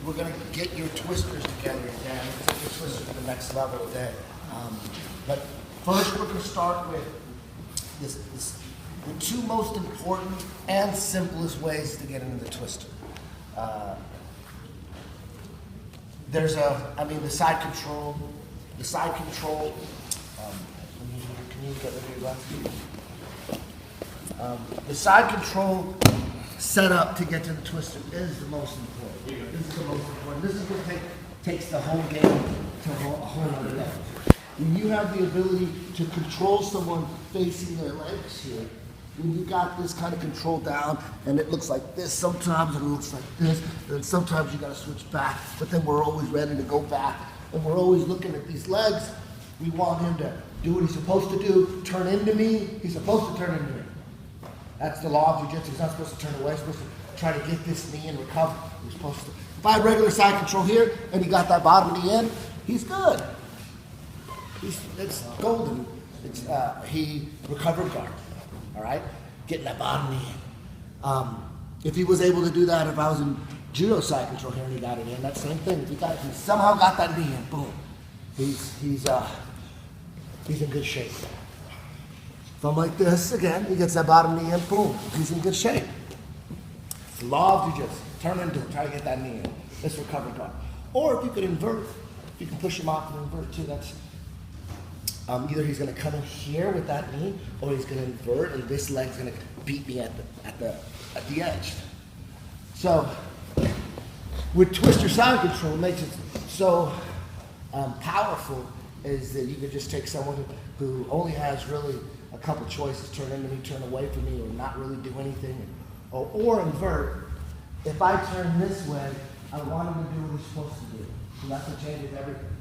we're going to get your twisters together again, take your twisters to the next level today. But first we're going to start with the two most important and simplest ways to get into the twister. There's the side control. The side control, can you get rid of your glasses? The side control setup to get to the twister is the most important. This is the most important. This is what takes the whole game to a whole other level. When you have the ability to control someone facing their legs here, when you got this kind of control down, and it looks like this sometimes, and it looks like this, and sometimes you got to switch back, but then we're always ready to go back, and we're always looking at these legs. We want him to do what he's supposed to do, turn into me. He's supposed to turn into me. That's the law of jiu-jitsu. He's not supposed to turn away. He's supposed to try to get this knee and recover. He's supposed to. If I had regular side control here, and he got that bottom of the end, he's good. It's golden. He recovered guard. All right? Getting that bottom knee in. If he was able to do that, if I was in judo side control here and he got it in, that same thing. If he somehow got that knee in, boom. He's in good shape. If I'm like this again, he gets that bottom knee in, boom. He's in good shape. It's the law of jiu-jitsu. Turn into it, try to get that knee in. Let's recover guard. Or if you could invert, if you can push him off and invert too, that's either he's going to come in here with that knee, or he's going to invert, and this leg's going to beat me at the edge. So, with twister side control, it makes it so powerful is that you could just take someone who only has really a couple choices: turn into me, turn away from me, or not really do anything, or invert. If I turn this way, I want him to do what he's supposed to do. So that's what changes everything.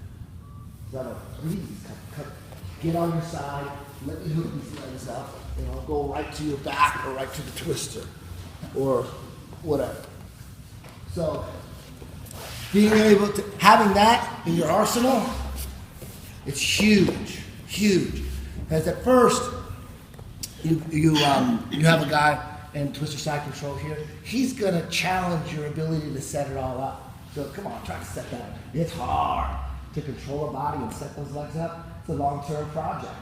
So please get on your side, let me hook these legs up, and I'll go right to your back or right to the twister or whatever. So being able to, having that in your arsenal, it's huge, huge. Because at first, you have a guy in twister side control here, he's gonna challenge your ability to set it all up. So come on, try to set that up. It's hard to control a body and set those legs up. It's a long-term project.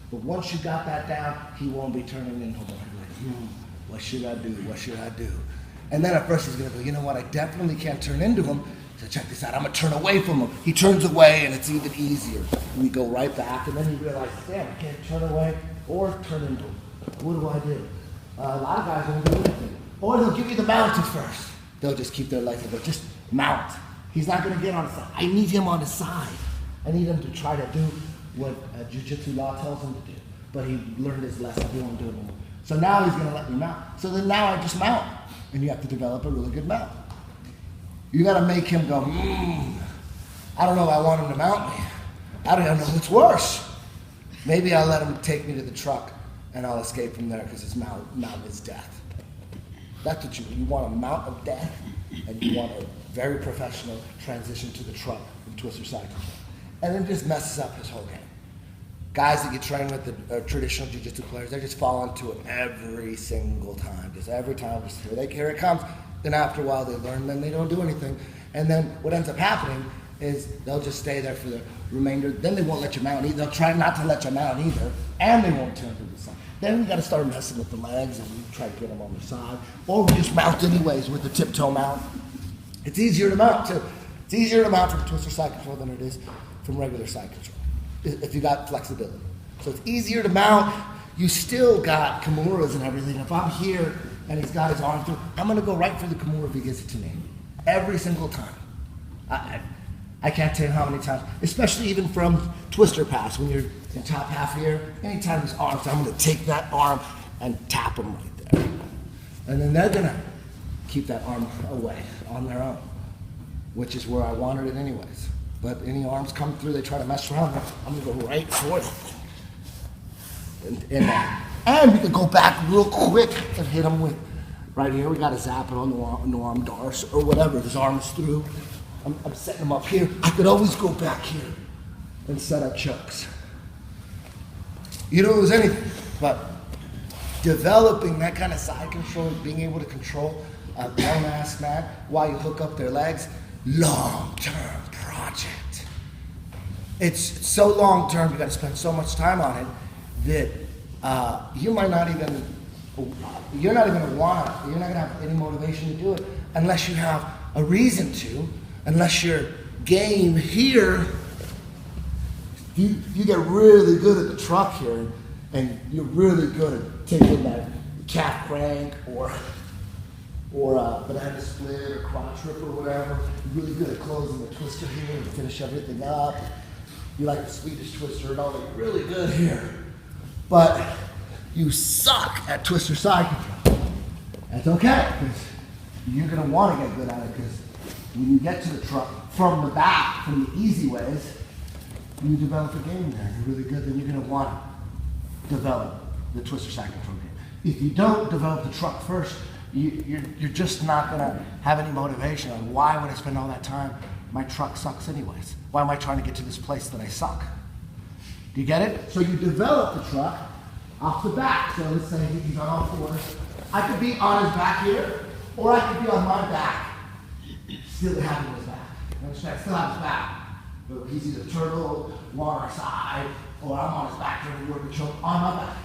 But once you got that down, he won't be turning in. He'll be like, what should I do? What should I do? And then at first he's gonna go, you know what, I definitely can't turn into him. So check this out, I'm gonna turn away from him. He turns away and it's even easier. And we go right back, and then he realizes, damn, I can't turn away or turn into him. What do I do? A lot of guys won't do anything. Or they'll give you the mount at first. They'll just keep their legs and go, just mount. He's not gonna get on his side. I need him on his side. I need him to try to do what jiu-jitsu law tells him to do. But he learned his lesson, he won't do it anymore. So now he's gonna let me mount. So then now I just mount. And you have to develop a really good mount. You gotta make him go, I don't know if I want him to mount me. I don't know what's worse. Maybe I'll let him take me to the truck and I'll escape from there because his mount is death. That's what you want, a mount of death, and you want a very professional transition to the truck from twister side control. And then just messes up his whole game. Guys that get trained with the traditional jiu-jitsu players, they just fall into it every single time. Just every time, just here it comes. Then after a while they learn, then they don't do anything. And then what ends up happening is they'll just stay there for the remainder. Then they won't let you mount either. They'll try not to let you mount either. And they won't turn to the side. Then you gotta start messing with the legs and you try to get them on the side. Or we just mount anyways with the tiptoe mount. It's easier to mount too. It's easier to mount from twister side control than it is from regular side control, if you got flexibility. So it's easier to mount. You still got Kimuras and everything. If I'm here and he's got his arm through, I'm gonna go right for the Kimura if he gives it to me. Every single time. I can't tell you how many times, especially even from twister pass, when you're in top half here, anytime his arm's, I'm gonna take that arm and tap him right there. And then they're gonna keep that arm away on their own, which is where I wanted it anyways. But any arms come through, they try to mess around, I'm gonna go right for it. And we can go back real quick and hit him with, right here, we gotta zap it on the arm darce or whatever, his arm is through. I'm setting him up here. I could always go back here and set up chucks. You don't lose anything, but developing that kind of side control, being able to control a grown-ass man while you hook up their legs. Long-term project. It's so long-term, you gotta spend so much time on it that you might not even, you're not even gonna want it. You're not gonna have any motivation to do it unless you have a reason to, unless your game here, you get really good at the truck here, and you're really good at taking that calf crank or banana split or quad trip or whatever. You're really good at closing the twister here and finish everything up. You like the Swedish twister and all that. You're really good here. But you suck at twister side control. That's okay, because you're gonna want to get good at it, because when you get to the truck from the back, from the easy ways, you develop a game there. You're really good, then you're gonna want to develop the twister side control game. If you don't develop the truck first, you're just not gonna have any motivation on why would I spend all that time? My truck sucks anyways. Why am I trying to get to this place that I suck? Do you get it? So you develop the truck off the back. So let's say he's on all fours. I could be on his back here, or I could be on my back, still having his back. You understand? Still have his back. But he's either turtle, one on our side, or I'm on his back trying to work the choke on my back.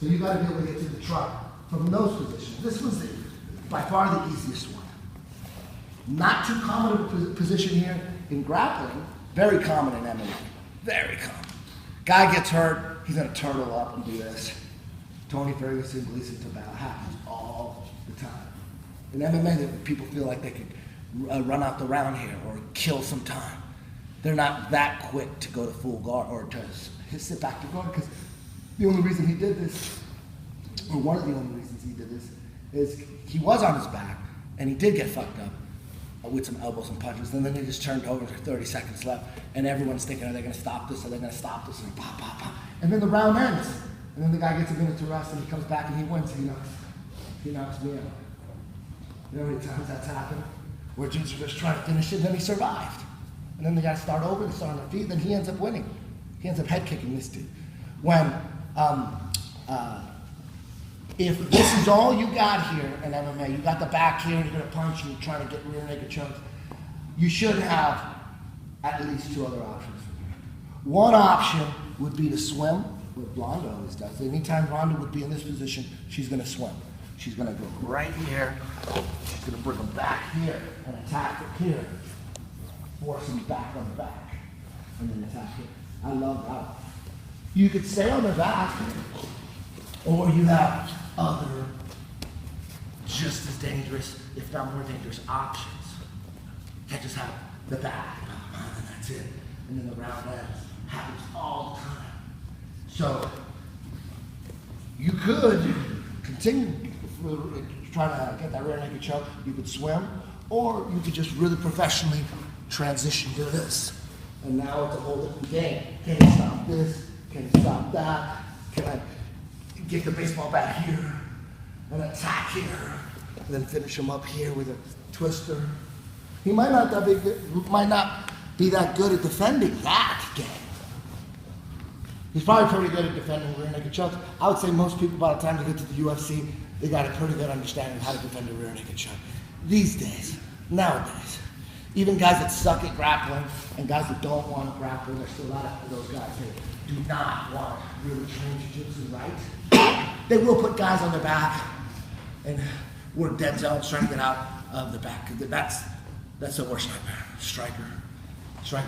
So you gotta be able to get to the truck from those positions. This was by far the easiest one. Not too common a position here in grappling, very common in MMA, very common. Guy gets hurt, he's gonna turtle up and do this. Tony Ferguson, Gleason Tibau, happens all the time. In MMA, people feel like they could run out the round here or kill some time. They're not that quick to go to full guard or to sit back to guard, because the only reason he did this, or one of the only reasons he did this, is he was on his back and he did get fucked up with some elbows and punches, and then he just turned over, 30 seconds left, and everyone's thinking, are they gonna stop this? Are they gonna stop this? And pop, pop, pop. And then the round ends. And then the guy gets a minute to rest and he comes back and he wins. He knocks me out. You know how many times that's happened? Where dudes are just trying to finish it, and then he survived. And then the guys start over and start on their feet, and then he ends up winning. He ends up head kicking this dude. When, if this is all you got here in MMA, you got the back here, and you're gonna punch, and you're trying to get rear naked chokes, you should have at least two other options. One option would be to swim, what Blonda always does. Anytime Ronda would be in this position, she's gonna swim. She's gonna go right here, she's gonna bring them back here, and attack it here. Force them back on the back, and then attack it. I love that. You could stay on the back, or you have other, just as dangerous, if not more dangerous, options. You can't just have the back, and that's it. And then the round ends. Happens all the time. So, you could continue trying to get that rear naked choke. You could swim, or you could just really professionally transition to this. And now it's a whole different game. Can you stop this? Can you stop that? Can I get the baseball bat here and attack here, and then finish him up here with a twister? He might not be that good at defending that game. He's probably pretty good at defending rear naked chokes. I would say most people, by the time they get to the UFC, they got a pretty good understanding of how to defend a rear naked choke. These days, nowadays, even guys that suck at grappling and guys that don't want to grapple, there's still a lot of those guys who do not want to really train jiu-jitsu right. They will put guys on their back and work dead zones trying to get out of the back. That's the worst nightmare. Striker,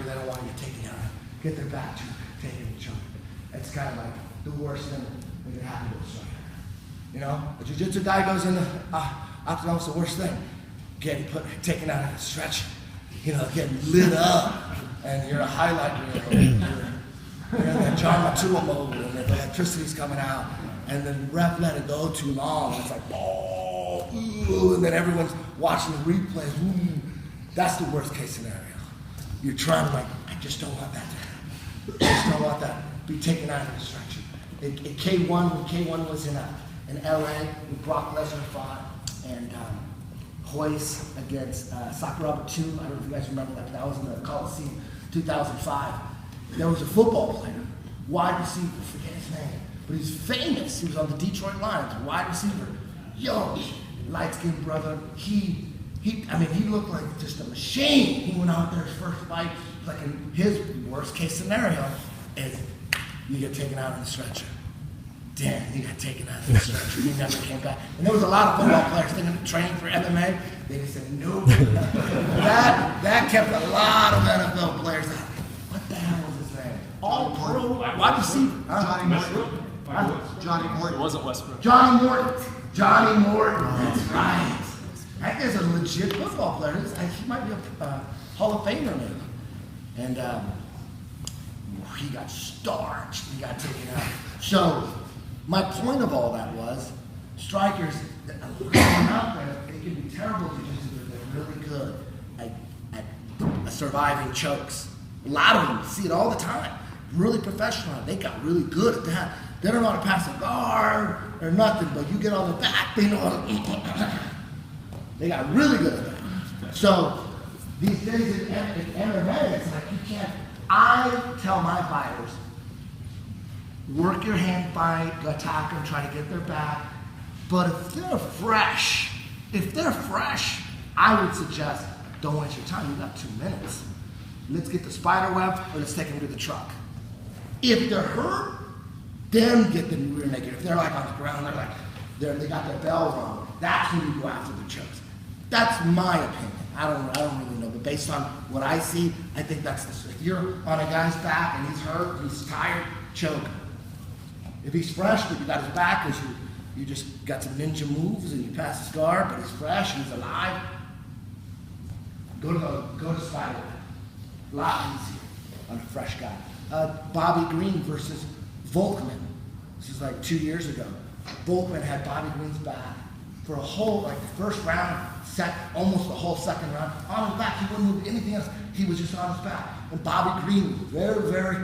they don't want you taking out, get their back to taking a choke. It's kind of like the worst thing that can happen to a striker. You know, a jiu-jitsu guy goes in the octagon, it's the worst thing. Getting taken out of the stretch, you know, getting lit up, and you're a highlight reel. You're in that John Matua mode, and the electricity's coming out, and then ref let it go too long. It's like, oh, ooh, and then everyone's watching the replay. Ooh. That's the worst case scenario. You're trying to I just don't want that to happen. I just don't want that to be taken out of the stretch. In K1, when K1 was in LA, when Brock Lesnar fought, and Royce against Sakuraba 2. I don't know if you guys remember that, but that was in the Coliseum 2005. There was a football player, wide receiver, forget his name, but he's famous. He was on the Detroit Lions, wide receiver, young, light-skinned brother. I mean, he looked like just a machine. He went out there his first fight, like in his worst case scenario is you get taken out on the stretcher. Damn, he got taken out of the stretcher. He never came back. And there was a lot of football players thinking training for MMA. They just said, nope. that kept a lot of NFL players out. What the hell was his name? All pro wide receiver. Johnny Morton. It wasn't Westbrook. Johnny Morton. That's right. That guy's a legit football player. He might be a Hall of Famer maybe. And he got starched. He got taken out. So my point of all that was, strikers that come out there, they can be terrible jiu-jitsu, but they're really good at surviving chokes. A lot of them, see it all the time. Really professional. They got really good at that. They don't know how to pass a guard or nothing, but you get on the back, they know how to. They got really good at that. So these days in MMA, it's like you can't. I tell my fighters, work your hand fight, attack them, try to get their back. But if they're fresh, I would suggest don't waste your time. You got 2 minutes. Let's get the spider web or let's take them to the truck. If they're hurt, then get them rear naked. If they're like on the ground, they got their bell wrong. That's when you go after the chokes. That's my opinion. I don't really know, but based on what I see, I think that's the. If you're on a guy's back and he's hurt, he's tired, choke. If he's fresh, but you got his back, because you just got some ninja moves and you pass his guard, but he's fresh and he's alive. Go to spider. A lot easier on a fresh guy. Bobby Green versus Volkman. This is like 2 years ago. Volkman had Bobby Green's back for a whole, like the first round, almost the whole second round. On his back, he wouldn't move anything else. He was just on his back. And Bobby Green was very, very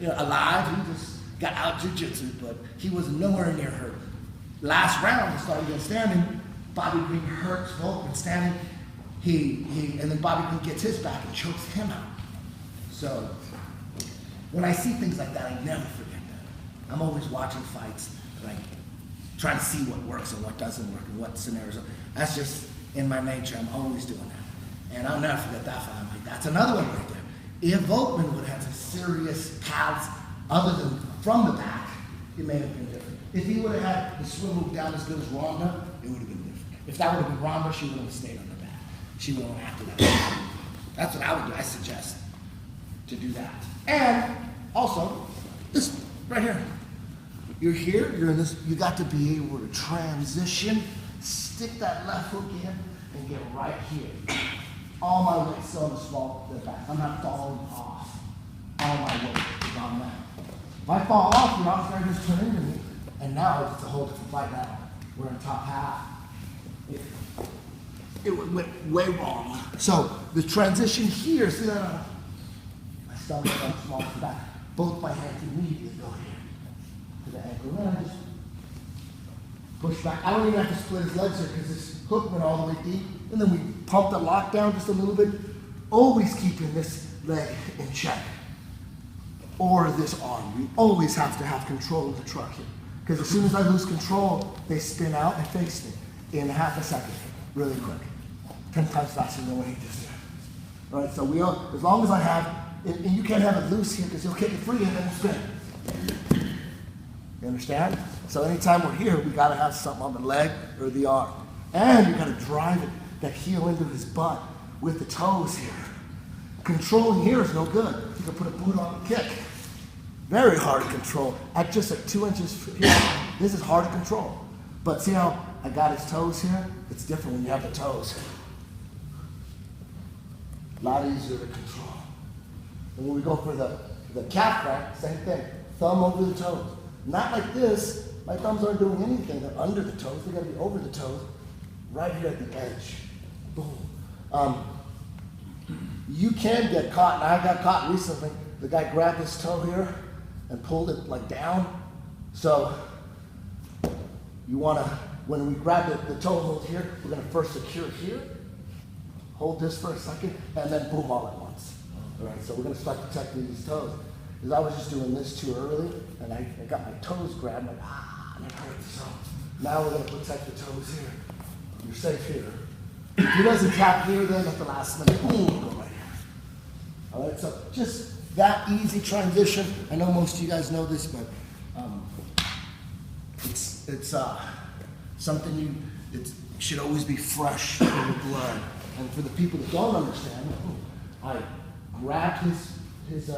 alive. He just got out jiu-jitsu, but he was nowhere near hurt. Last round, he started getting standing. Bobby Green hurts Volkman standing. And then Bobby Green gets his back and chokes him out. So when I see things like that, I never forget that. I'm always watching fights, like trying to see what works and what doesn't work and what scenarios. That's just in my nature. I'm always doing that. And I'll never forget that fight. I'm like, that's another one right there. If Volkman would have some serious paths other than from the back, it may have been different. If he would have had the swim move down as good as Ronda, it would have been different. If that would have been Ronda, she would have stayed on the back. She would have went after that. That's what I would do. I suggest to do that. And also, this right here. You're here, you're in this, you got to be able to transition, stick that left hook in, and get right here. All my weight still on the small the back. I'm not falling off. All my weight is on that. If I fall off, you're not going to just turn into me. And now it's a whole different fight now. We're in top half. It went way wrong. So the transition here, see that? My stomach on small to the back. Both my hands immediately go here to the ankle. Then I just push back. I don't even have to split his legs here because this hook went all the way deep. And then we pump the lock down just a little bit. Always keeping this leg in check. Or this arm. You always have to have control of the truck here. Because as soon as I lose control, they spin out and face me in half a second, really quick. 10 times faster than what he just did. All right, so as long as I have, and you can't have it loose here because he'll kick it free and then spin. You understand? So anytime we're here, we gotta have something on the leg or the arm. And you gotta drive it, that heel into his butt with the toes here. Controlling here is no good. You can put a boot on the kick. Very hard to control. At just like 2 inches here, this is hard to control. But see how I got his toes here? It's different when you have the toes. A lot easier to control. And when we go for the calf crack, same thing. Thumb over the toes. Not like this. My thumbs aren't doing anything. They're under the toes. They gotta be over the toes. Right here at the edge. Boom. You can get caught, and I got caught recently. The guy grabbed his toe here and pulled it like down. So you wanna, when we grab the toe hold here, we're gonna first secure here, hold this for a second, and then boom all at once. All right, so we're gonna start protecting these toes. Because I was just doing this too early, and I got my toes grabbed, and it hurt. So now we're gonna protect the toes here. you're safe here. If he doesn't tap here, then at the last minute, boom, go right here. All right, so just that easy transition. I know most of you guys know this, but it's something it should always be fresh in the blood. And for the people that don't understand, I grabbed his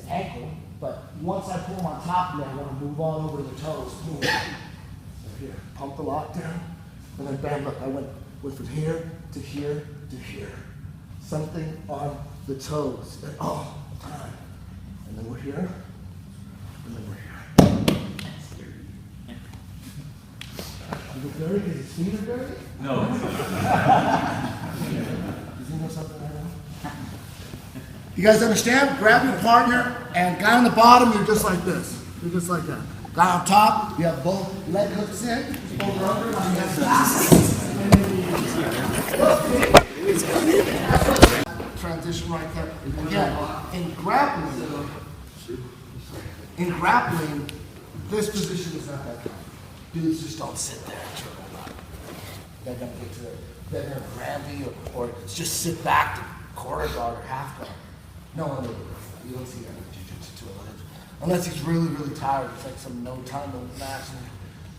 ankle, but once I pull him on top of me, I want to move on over to the toes. Boom. So here, pump the lockdown, and then bam, look, I went from here to here to here. Something on the toes at all time. And then we're here, and then we're here. Is it dirty? Is his feet are dirty? No. Does he know something I know? You guys understand? Grab your partner, and guy on the bottom, you're just like this. You're just like that. Guy on top, you have both leg hooks in, over under, like transition right there. Again, in grappling, this position is not that good. Dudes just don't sit there and turn around. They're gonna get to it. They're gonna grab you, or just sit back to quarter guard or half guard. No one will do that. You don't see that in jiu-jitsu to a ledge. Unless he's really, really tired. It's like some no time, no match.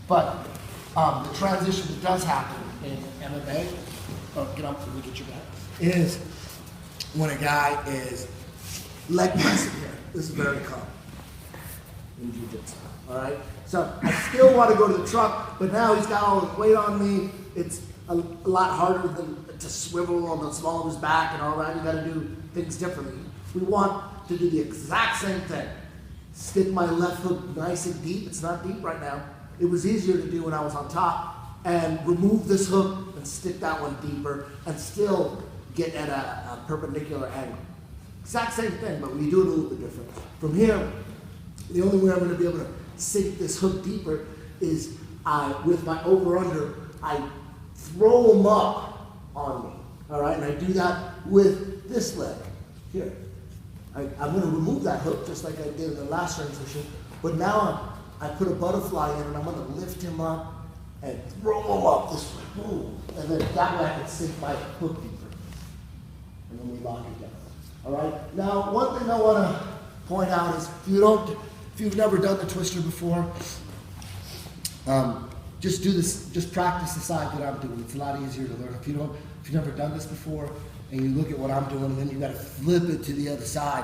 But the transition that does happen in MMA, get up so we get your back, is when a guy is leg pressing here. This is very common in jiu-jitsu. All right? So I still want to go to the truck, but now he's got all his weight on me. It's a lot harder to swivel on the small of his back and all that. You got to do things differently. We want to do the exact same thing. Stick my left hook nice and deep. It's not deep right now. It was easier to do when I was on top. And remove this hook and stick that one deeper and still get at a perpendicular angle. Exact same thing, but we do it a little bit different. From here, the only way I'm going to be able to sink this hook deeper is with my over-under, I throw them up on me. All right, and I do that with this leg here. I'm going to remove that hook just like I did in the last transition, but now I put a butterfly in and I'm going to lift him up and throw him up this way. Boom. And then that way I can sink my hook deeper. And then we lock it down. All right? Now, one thing I want to point out is if you've never done the twister before, just do this, just practice the side that I'm doing. It's a lot easier to learn. If you've never done this before and you look at what I'm doing and then you got to flip it to the other side,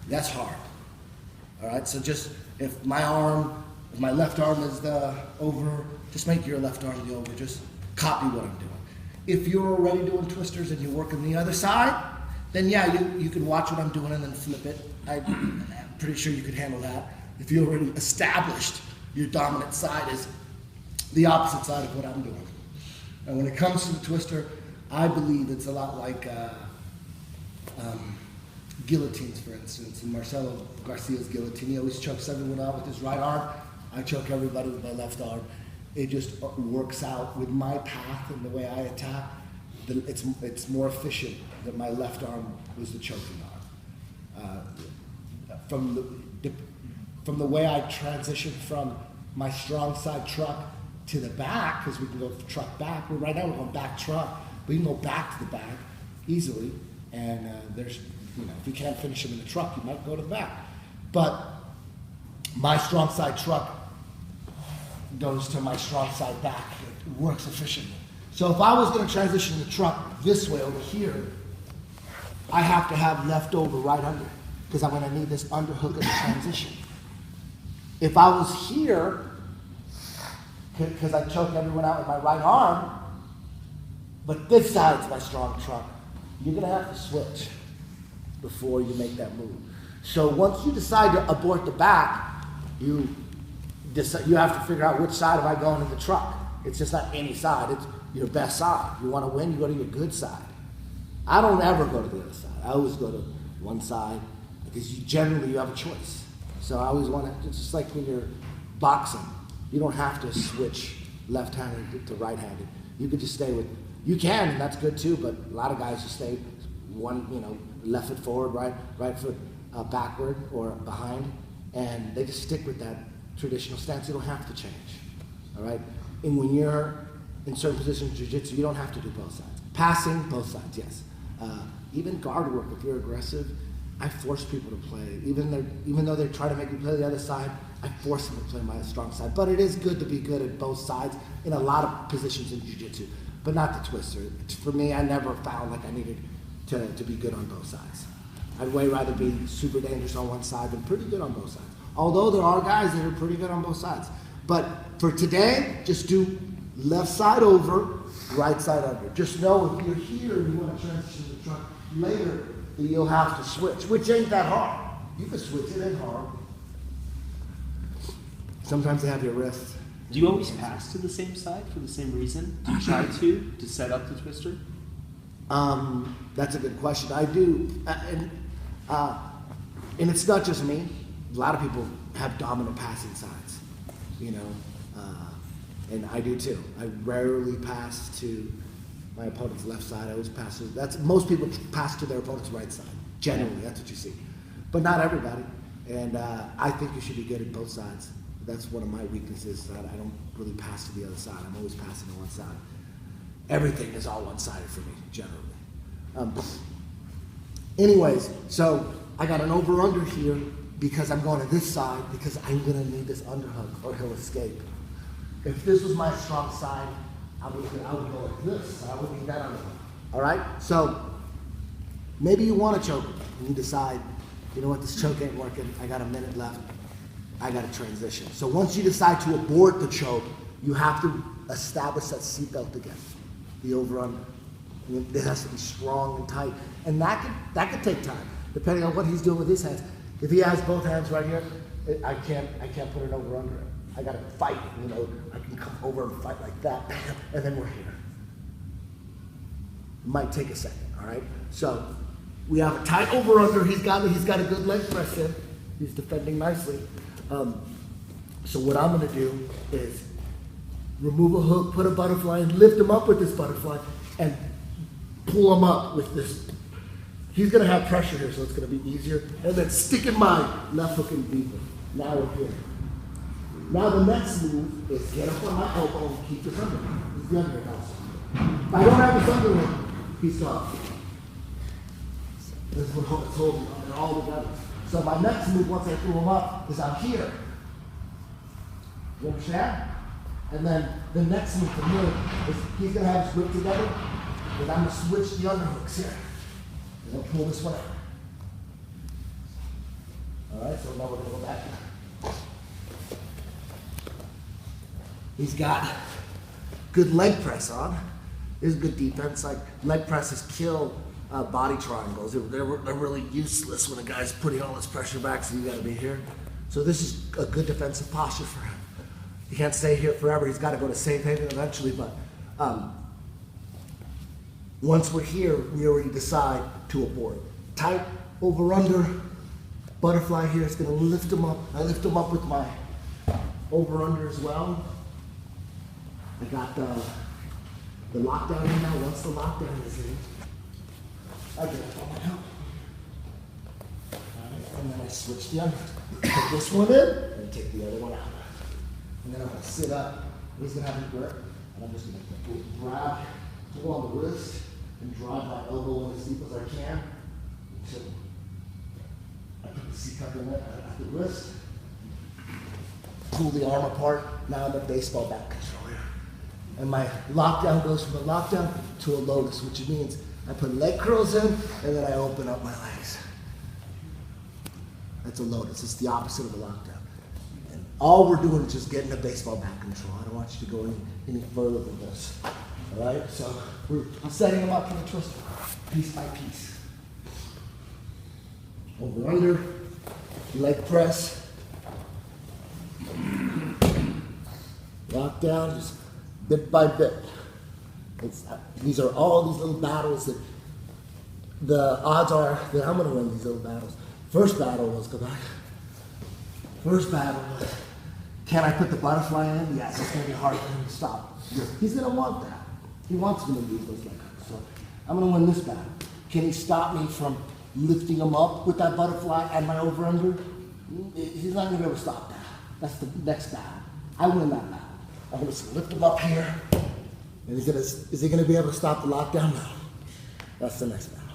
that's hard. All right? So just if my left arm is the over, just make your left arm the over. Just copy what I'm doing. If you're already doing twisters and you're working the other side, then yeah, you can watch what I'm doing and then flip it. I'm pretty sure you could handle that. If you already established your dominant side is the opposite side of what I'm doing. And when it comes to the twister, I believe it's a lot like guillotines, for instance. In Marcelo Garcia's guillotine, he always chokes everyone out with his right arm. I choke everybody with my left arm. It just works out with my path and the way I attack. It's more efficient that my left arm was the choking arm. From the way I transition from my strong side truck to the back, because we can go truck back. Right now we're going back truck, but you can go back to the back easily. And if you can't finish him in the truck, you might go to the back. But my strong side truck goes to my strong side back. It works efficiently. So if I was going to transition the truck this way over here, I have to have left over right under, because I'm going to need this underhook of the transition. If I was here, because I choke everyone out with my right arm, but this side's my strong truck, you're going to have to switch before you make that move. So once you decide to abort the back, you have to figure out which side am I going in the truck. It's just not any side, it's your best side. You want to win, you go to your good side. I don't ever go to the other side. I always go to one side because you have a choice. So I always want to, it's just like when you're boxing. You don't have to switch left-handed to right-handed. You could just stay with, you can, and that's good too, but a lot of guys just stay one, left foot forward, right foot backward or behind, and they just stick with that traditional stance. You don't have to change, all right? And when you're in certain positions in jiu-jitsu, you don't have to do both sides. Passing, both sides, yes. Even guard work, if you're aggressive, I force people to play. Even though they try to make me play the other side, I force them to play my strong side. But it is good to be good at both sides in a lot of positions in jiu-jitsu, but not the twister. For me, I never found like I needed to be good on both sides. I'd way rather be super dangerous on one side than pretty good on both sides. Although there are guys that are pretty good on both sides. But for today, just do left side over, right side under. Just know if you're here and you want to transition to the trunk later, that you'll have to switch, which ain't that hard. You can switch, it ain't hard. Sometimes they have your wrist. Do you always pass to the same side for the same reason? Do you try to set up the twister? That's a good question. I do, and it's not just me. A lot of people have dominant passing sides, you know, and I do too. I rarely pass to my opponent's left side. I always pass to, most people pass to their opponent's right side. Generally, that's what you see, but not everybody. And I think you should be good at both sides. That's one of my weaknesses. That I don't really pass to the other side. I'm always passing to one side. Everything is all one-sided for me, generally. Anyways, so I got an over-under here because I'm going to this side because I'm going to need this underhook or he'll escape. If this was my strong side, I would go like this. I would need that underhook. All right? So maybe you want to choke and you decide, you know what, this choke ain't working. I got a minute left. I got to transition. So once you decide to abort the choke, you have to establish that seatbelt again. The over-under. It has to be strong and tight. And that could take time, depending on what he's doing with his hands. If he has both hands right here, I can't put an over-under in. I got to fight, you know. I can come over and fight like that, and then we're here. It might take a second, all right? So we have a tight over-under. He's got a good leg press in. He's defending nicely. So what I'm going to do is remove a hook, put a butterfly, and lift him up with this butterfly, and pull him up with this. He's going to have pressure here, so it's going to be easier. And then stick in my left hook and deeper. Now we're here. Now the next move is get up on my elbow and keep this under. This is the underhand also. If I don't have this underhand, he's gone. This is what I told you. They're all together. So my next move, once I throw him up, is I'm here. You understand? And then the next move from here is he's going to have his whip together, and I'm going to switch the underhooks here. And then pull this one out. All right, so now we're going to go back. He's got good leg press on. This is good defense. Like leg presses kill body triangles. They're really useless when a guy's putting all this pressure back, so you got to be here. So this is a good defensive posture for him. He can't stay here forever. He's got to go to safe haven eventually. But once we're here, we already decide to abort. Tight over under butterfly here. It's going to lift him up. I lift him up with my over under as well. I got the lockdown in now. Once the lockdown is in, I get it on my help. And then I switch the under. Put this one in and take the other one out. And then I'm going to sit up. He's going to have a grip. And I'm just going to grab, pull on the wrist, and drive my elbow in as deep as I can until I put the C cup in it at the wrist. Pull the arm apart. Now I'm a baseball bat control here. And my lockdown goes from a lockdown to a lotus, which means I put leg curls in and then I open up my legs. That's a lotus. It's the opposite of a lockdown. And all we're doing is just getting a baseball bat control. I don't want you to go any further than this. All right? So we're setting them up for the twist piece by piece. Over under, leg press, lock down, just bit by bit. These are all these little battles that the odds are that I'm going to win these little battles. First battle was, go back. First battle was, can I put the butterfly in? Yes, it's going to be hard for him to stop. He's going to want that. He wants me to lose those leg hooks. So I'm going to win this battle. Can he stop me from lifting him up with that butterfly and my over-under? He's not going to be able to stop that. That's the next battle. I win that battle. I'm going to lift him up here, And is he gonna be able to stop the lockdown? No. That's the next battle.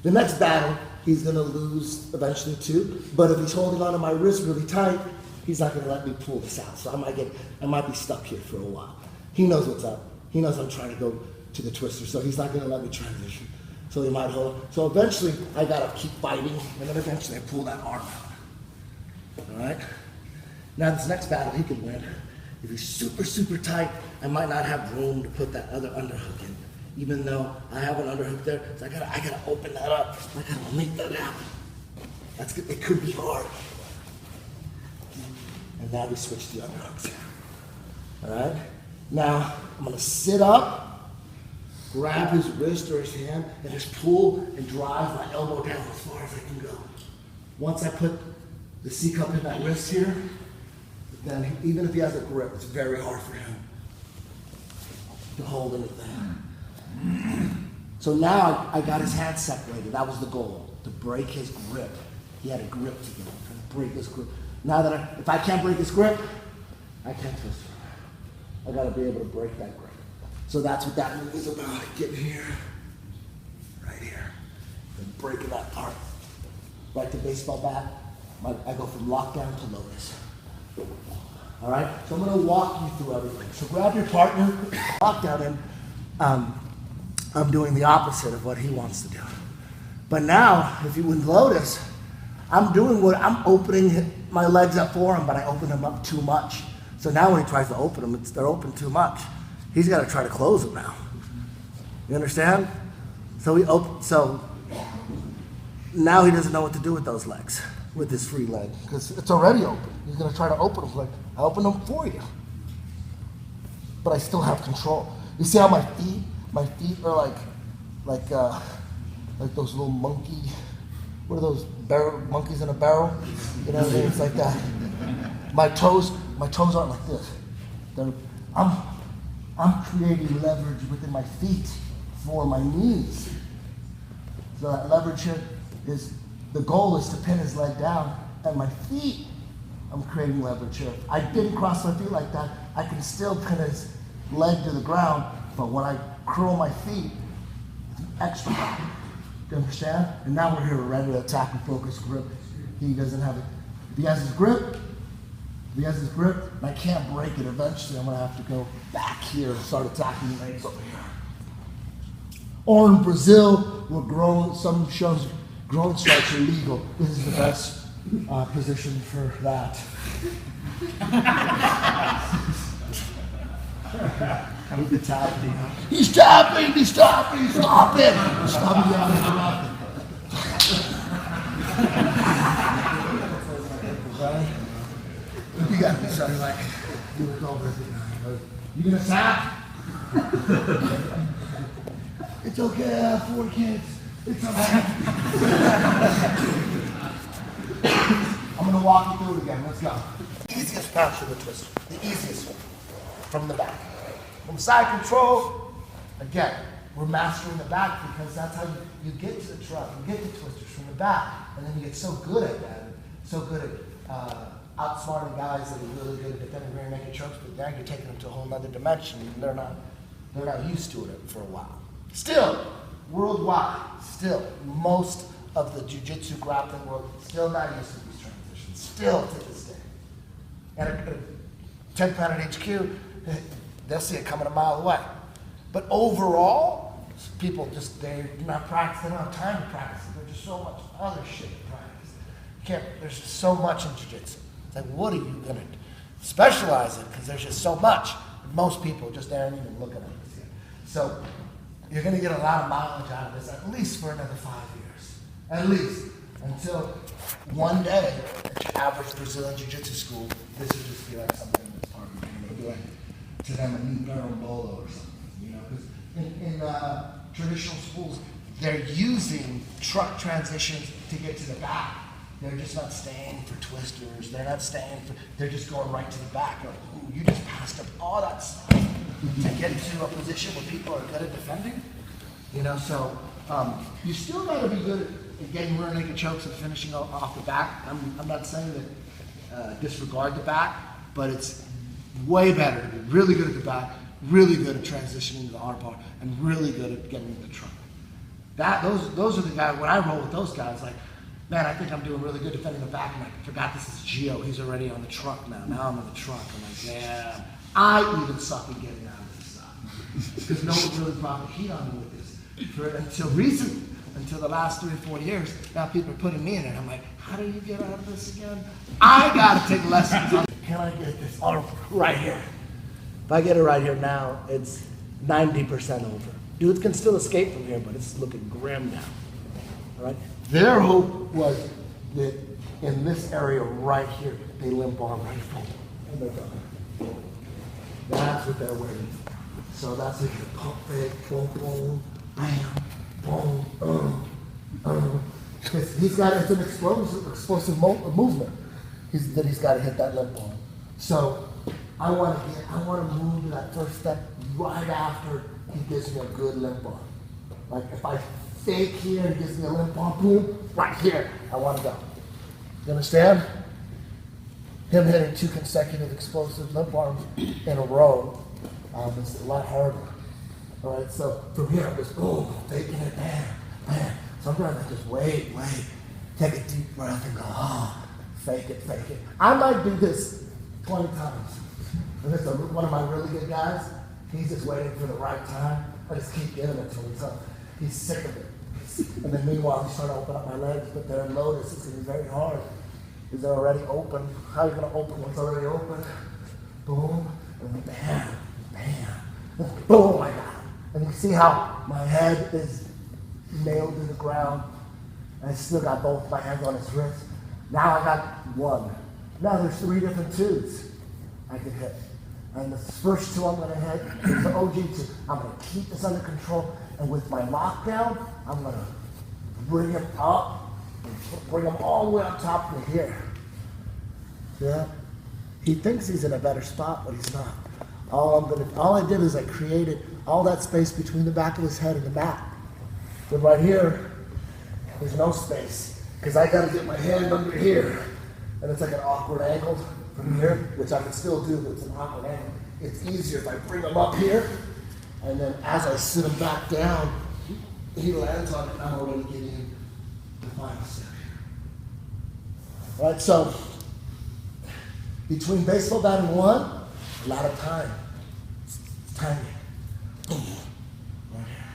The next battle, he's gonna lose eventually too, but if he's holding onto my wrist really tight, he's not gonna let me pull this out. So I might be stuck here for a while. He knows what's up. He knows I'm trying to go to the twister, so he's not gonna let me transition. So he might hold. So eventually, I gotta keep fighting, and then eventually I pull that arm out. All right? Now this next battle, he could win. If he's super, super tight, I might not have room to put that other underhook in. Even though I have an underhook there, so I gotta open that up. I gotta make that happen. That's good. It could be hard. And now we switch the underhooks. All right? Now, I'm gonna sit up, grab his wrist or his hand, and just pull and drive my elbow down as far as I can go. Once I put the C cup in that wrist here, then even if he has a grip, it's very hard for him to hold anything. So now I got his hands separated. That was the goal, to break his grip. He had a grip to get him, trying to break his grip. Now that if I can't break his grip, I can't twist him. I gotta be able to break that grip. So that's what that move is about. Getting here, right here, and breaking that part. Like the baseball bat, I go from lockdown to lotus. All right, so I'm gonna walk you through everything. So grab your partner, lockdown, and I'm doing the opposite of what he wants to do. But now, if you would lotus, I'm opening my legs up for him, but I open them up too much. So now when he tries to open them, they're open too much. He's got to try to close them now. You understand? So now he doesn't know what to do with those legs, with his free leg, because it's already open. He's going to try to open them. Like, I open them for you, but I still have control. You see how my feet are like those little monkey. What are those monkeys in a barrel? You know what I mean? It's like that. My toes aren't like this. I'm creating leverage within my feet for my knees. So that leverage here the goal is to pin his leg down, and my feet, I'm creating leverage here. I didn't cross my feet like that. I can still pin his leg to the ground, but when I curl my feet, it's extra power. Do you understand? And now we're here, we're ready to attack with focus grip. He doesn't have it. If he has his grip, and I can't break it, eventually I'm gonna have to go back here and start attacking the legs over here. Or in Brazil, where some shows groin strikes are legal. This is the best position for that. He's tapping, stop it! Stop it, interrupting. You got me something like, you look over, you gonna tap? It's okay, I have 4 kids. It's okay. I'm gonna walk you through it again, let's go. Easiest pass to the twister, the easiest one, from the back. From side control, again, we're mastering the back because that's how you get to the truck, you get the twisters from the back, and then you get so good at that, so good at outsmarting guys that are really good at defending rear naked chokes, but now you're taking them to a whole nother dimension, and they're not used to it for a while. Still, worldwide, most of the jiu-jitsu grappling world still not used to these transitions, still to this day. And at Tech Planet HQ, they'll see it coming a mile away. But overall, people they're not practicing, they don't have time to practice. There's just so much other shit to practice. There's just so much in jiu-jitsu. It's like, what are you gonna specialize in? Because there's just so much. Most people just aren't even looking at this yet. So you're gonna get a lot of mileage out of this, at least for another 5 years. At least. Until one day, at your average Brazilian jiu-jitsu school, this would just be like something that's part of it. It'd be like, to them, a new Bolo or something, you know? Because in traditional schools, they're using truck transitions to get to the back. They're just not staying for twisters. They're just going right to the back. Like, ooh, you just passed up all that stuff to get to a position where people are good at defending. You know, so you still got to be good at getting rear naked chokes and finishing off the back. I'm not saying that disregard the back, but it's way better to be really good at the back really good at transitioning to the hard part, and really good at getting to the truck. Those are the guys, when I roll with those guys, like, man, I think I'm doing really good defending the back, and I forgot this is Gio. He's already on the truck now. Now I'm on the truck. I'm like, yeah. I even suck at getting out of this side. Because no one really brought the heat on me with this. Until the last 3 or 4 years, now people are putting me in it. I'm like, how do you get out of this again? I gotta take lessons on. Can I get this? Oh, right here. If I get it right here now, it's 90% over. Dudes can still escape from here, but it's looking grim now. All right? Their hope was that in this area right here, they limp on right forward. And they're done. That's what they're waiting for. So that's like the pump fake, boom, boom, bam, boom, it's an explosive movement that he's got to hit that limp on. So I want to move to that first step right after he gives me a good limp on. Like if I fake here and gives me a limp on, boom, right here, I want to go. You understand? Him hitting 2 consecutive explosive limp arms in a row is a lot harder. All right, so from here I'm just boom, faking it, bam, bam. Sometimes I just wait, take a deep breath and go, fake it. I might do this 20 times. And this is one of my really good guys. He's just waiting for the right time. I just keep giving it to him. So he's sick of it. And then meanwhile, he's trying to open up my legs, but they're in lotus. It's going to be very hard because they're already open. How are you going to open what's already open? Boom, and bam, bam, boom, I got him. And you see how my head is nailed to the ground. And I still got both my hands on his wrist. Now I got one. Now there's 3 different twos I can hit. And the first 2 I'm going to hit is the OG 2. I'm going to keep this under control. And with my lockdown, I'm going to bring him up and bring him all the way up top to here. Yeah? He thinks he's in a better spot, but he's not. All I did is I created all that space between the back of his head and the mat. But right here, there's no space because I got to get my hand under here. And it's like an awkward angle from here, which I can still do, but it's an awkward angle. It's easier if I bring him up here, and then as I sit him back down, he lands on it, and I'm already getting him the final step here. All right, so between baseball bat and 1, a lot of time. It's timing. Boom. Right here.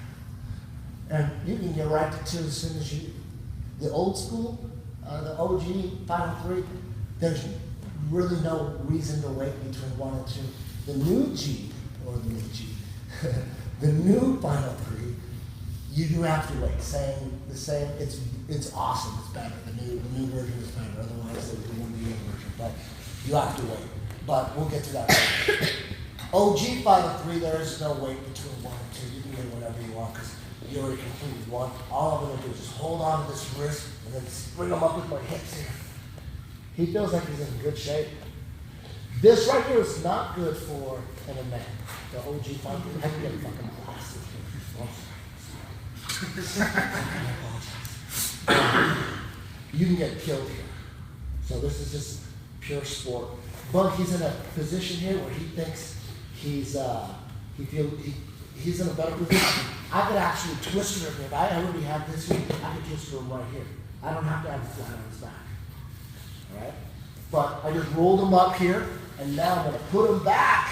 And you can get right to 2 as soon as you, the old school, the OG final 3, there's really no reason to wait between 1 and 2. The new G, or the new G, the new final 3, you do have to wait. The same. It's awesome. It's better. The new version is better. Otherwise, there wouldn't be a version. But you have to wait. But we'll get to that later. OG final 3, there is no wait between 1 and 2. You can get whatever you want because you already completed 1. All I'm going to do is just hold on to this wrist and then bring him up with my hips here. He feels like he's in good shape. This right here is not good for an man. The OG final 3, I can get fucking blasted here. You can get killed here. So this is just pure sport. But he's in a position here where he thinks he's in a better position. I could actually twist him if I already have this here. I could twist him right here. I don't have to have the flat on his back. All right? But I just rolled him up here, and now I'm going to put him back.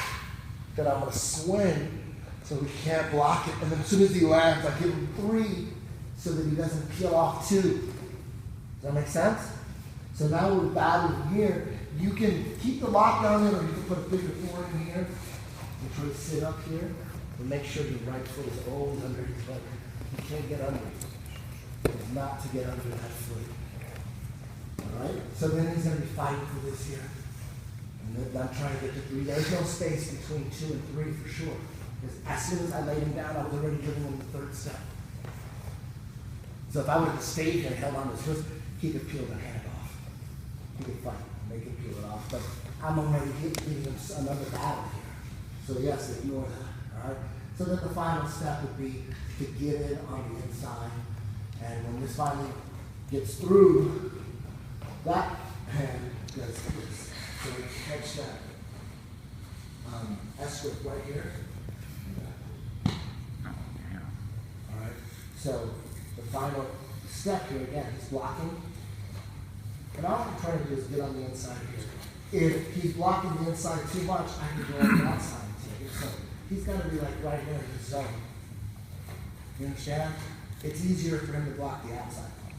Then I'm going to swing so he can't block it. And then as soon as he lands, I give him 3 so that he doesn't peel off 2. Does that make sense? So now we're battling here. You can keep the lockdown in, or you can put a bigger 4 in here and try to sit up here and make sure your right foot is always under his leg. You can't get under it. It's not to get under that foot. All right? So then he's going to be fighting for this here. And then I'm trying to get to 3. There's no space between 2 and 3 for sure. Because as soon as I laid him down, I was already giving him the 3rd step. So if I would have stayed here and held on to his wrist, he could peel the hand off. He could fight. Make him peel it off, but I'm already giving him another battle here. So yes, ignore that, all right? So then the final step would be to get in on the inside, and when this finally gets through, that hand does this. So we catch that S-grip right here, So the final step here, again, he's blocking. And all I'm trying to do is get on the inside here. If he's blocking the inside too much, I can go on the outside and take it. So he's got to be like right here in his zone. You understand? It's easier for him to block the outside part.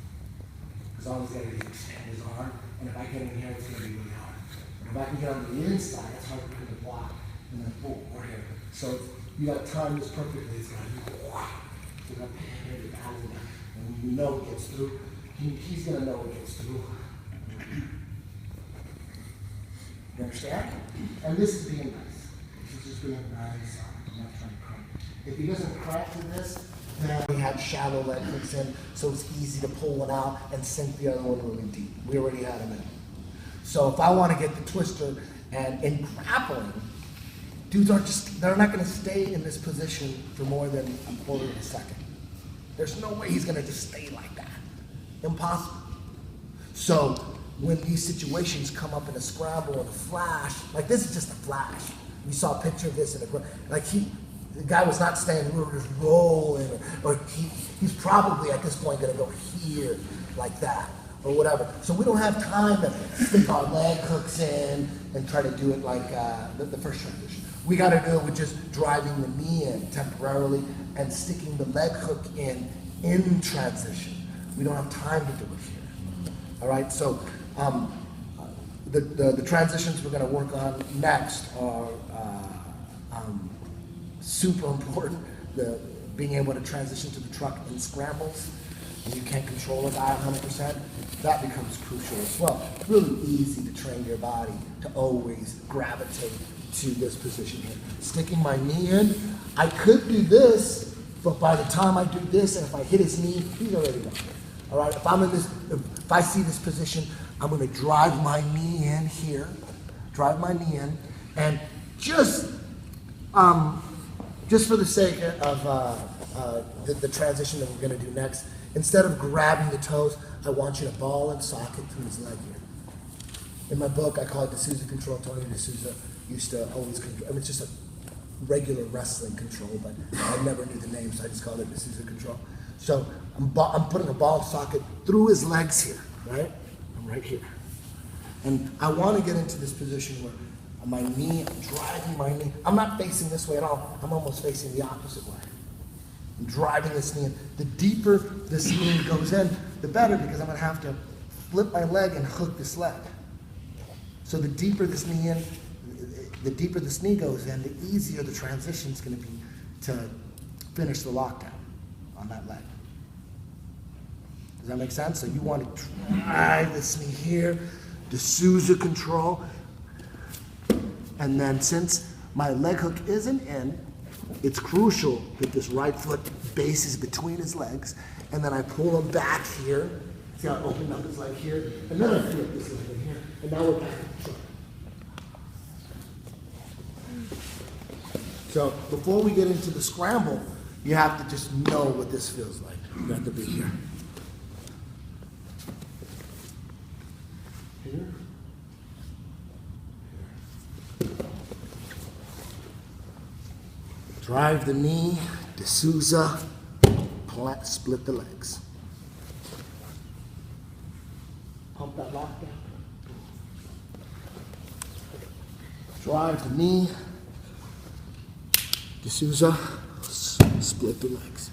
Because all he's got to do is extend his arm. And if I get in here, it's going to be really hard. But if I can get on the inside, it's hard for him to block. And then boom, we're here. So you got to time this perfectly. It's going to be wow. So you're going to pan here to balance it. And when you know it gets through, he's going to know it gets through. You understand? And this is being nice. This is just being nice. I'm not trying to crank. If he doesn't crank to this, then we have shallow leg hooks in, so it's easy to pull one out and sink the other one really deep. We already had him in. So if I want to get the twister and in grappling, dudes they're not going to stay in this position for more than a quarter of a second. There's no way he's going to just stay like that. Impossible. So when these situations come up in a scramble and a flash, like this is just a flash. You saw a picture of this in the guy was not standing, we were just rolling, or he's probably at this point gonna go here, like that, or whatever. So we don't have time to stick our leg hooks in and try to do it like the first transition. We gotta do it with just driving the knee in temporarily and sticking the leg hook in transition. We don't have time to do it here. All right, so the transitions we're going to work on next are super important. Being able to transition to the truck in scrambles, and you can't control a guy 100%, that becomes crucial as well. It's really easy to train your body to always gravitate to this position here. Sticking my knee in, I could do this, but by the time I do this, and if I hit his knee, he's already gone. All right, if I see this position, I'm going to drive my knee in here, and just for the sake of the transition that we're going to do next, instead of grabbing the toes, I want you to ball and socket through his leg here. In my book, I call it D'Souza control. Tony D'Souza used to always control. I mean, it's just a regular wrestling control, but I never knew the name, so I just called it D'Souza control. So I'm putting a ball socket through his legs here, right? I'm right here. And I want to get into this position where I'm driving my knee. I'm not facing this way at all. I'm almost facing the opposite way. I'm driving this knee in. The deeper this knee goes in, the better, because I'm going to have to flip my leg and hook this leg. So the deeper this knee goes in, the easier the transition is going to be to finish the lockdown on that leg. Does that make sense? So you want to drive this knee here, D'Souza control, and then since my leg hook isn't in, it's crucial that this right foot bases between his legs, and then I pull him back here. See how I opened up his leg here? And then I flip this leg in here, and now we're back to the truck. So before we get into the scramble, you have to just know what this feels like. You have to be here. Here. Drive the knee, D'Souza, split the legs. Pump that lock down. Drive the knee, D'Souza, split the legs.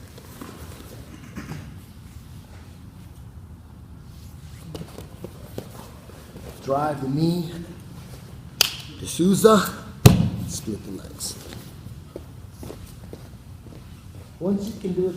Drive the knee, D'Souza, split the legs. Once you can do it